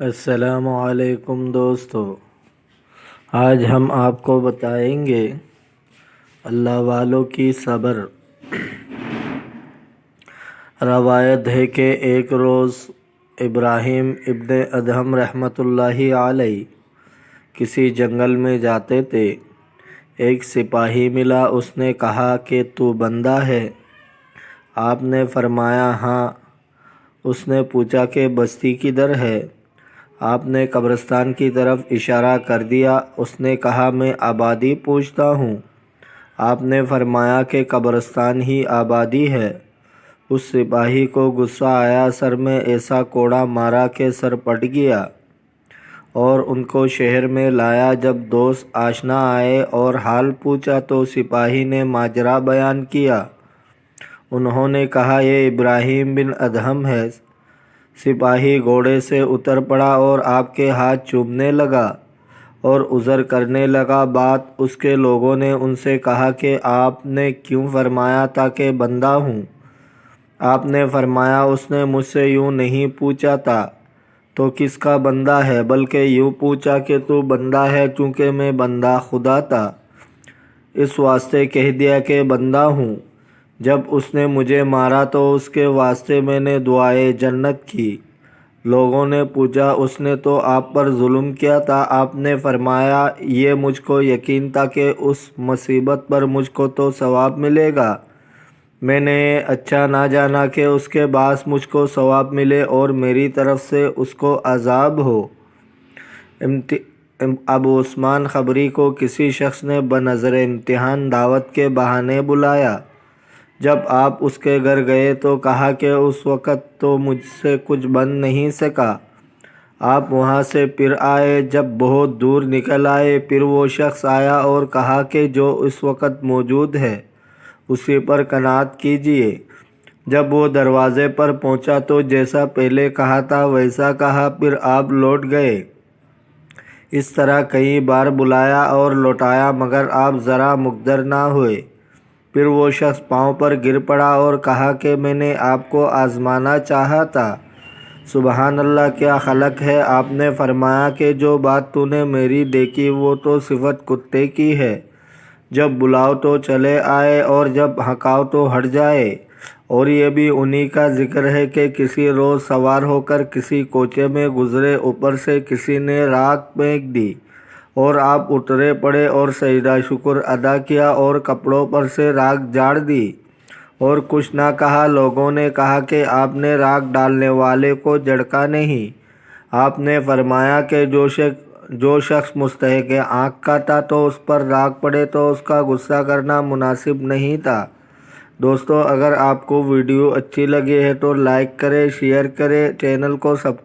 السلام علیکم دوستو، آج ہم آپ کو بتائیں گے اللہ والوں کی صبر۔ روایت ہے کہ ایک روز ابراہیم ابن ادہم رحمۃ اللہ علیہ کسی جنگل میں جاتے تھے۔ ایک سپاہی ملا، اس نے کہا کہ تو بندہ ہے؟ آپ نے فرمایا ہاں۔ اس نے پوچھا کہ بستی کدھر ہے؟ آپ نے قبرستان کی طرف اشارہ کر دیا۔ اس نے کہا میں آبادی پوچھتا ہوں۔ آپ نے فرمایا کہ قبرستان ہی آبادی ہے۔ اس سپاہی کو غصہ آیا، سر میں ایسا کوڑا مارا کہ سر پھٹ گیا اور ان کو شہر میں لایا۔ جب دوست آشنا آئے اور حال پوچھا تو سپاہی نے ماجرا بیان کیا۔ انہوں نے کہا یہ ابراہیم بن ادہم ہے۔ سپاہی گھوڑے سے اتر پڑا اور آپ کے ہاتھ چومنے لگا اور عذر کرنے لگا۔ بات اس کے لوگوں نے ان سے کہا کہ آپ نے کیوں فرمایا تھا کہ بندہ ہوں؟ آپ نے فرمایا اس نے مجھ سے یوں نہیں پوچھا تھا تو کس کا بندہ ہے، بلکہ یوں پوچھا کہ تو بندہ ہے چونکہ میں بندہ خدا تھا، اس واسطے کہہ دیا کہ بندہ ہوں۔ جب اس نے مجھے مارا تو اس کے واسطے میں نے دعائے جنت کی۔ لوگوں نے پوچھا اس نے تو آپ پر ظلم کیا تھا؟ آپ نے فرمایا یہ مجھ کو یقین تھا کہ اس مصیبت پر مجھ کو تو ثواب ملے گا، میں نے اچھا نہ جانا کہ اس کے باعث مجھ کو ثواب ملے اور میری طرف سے اس کو عذاب ہو۔ ابو عثمان خبری کو کسی شخص نے بنظر امتحان دعوت کے بہانے بلایا۔ جب آپ اس کے گھر گئے تو کہا کہ اس وقت تو مجھ سے کچھ بن نہیں سکا۔ آپ وہاں سے پھر آئے، جب بہت دور نکل آئے پھر وہ شخص آیا اور کہا کہ جو اس وقت موجود ہے اسی پر قناعت کیجیے۔ جب وہ دروازے پر پہنچا تو جیسا پہلے کہا تھا ویسا کہا، پھر آپ لوٹ گئے۔ اس طرح کئی بار بلایا اور لوٹایا مگر آپ ذرا مقدر نہ ہوئے۔ پھر وہ شخص پاؤں پر گر پڑا اور کہا کہ میں نے آپ کو آزمانا چاہا تھا۔ سبحان اللہ، کیا خلق ہے! آپ نے فرمایا کہ جو بات تو نے میری دیکھی وہ تو صفت کتے کی ہے، جب بلاؤ تو چلے آئے اور جب ہکاؤ تو ہٹ جائے۔ اور یہ بھی انہی کا ذکر ہے کہ کسی روز سوار ہو کر کسی کوچے میں گزرے، اوپر سے کسی نے راکھ پھینک دی اور آپ اترے پڑے اور سجدہ شکر ادا کیا اور کپڑوں پر سے راکھ جھاڑ دی اور کچھ نہ کہا۔ لوگوں نے کہا کہ آپ نے راکھ ڈالنے والے کو جھڑکا نہیں۔ آپ نے فرمایا کہ جو شخص مستحق آنکھ کا تھا تو اس پر راکھ پڑے تو اس کا غصہ کرنا مناسب نہیں تھا۔ دوستو، اگر آپ کو ویڈیو اچھی لگی ہے تو لائک کریں، شیئر کریں، چینل کو سبسکرائب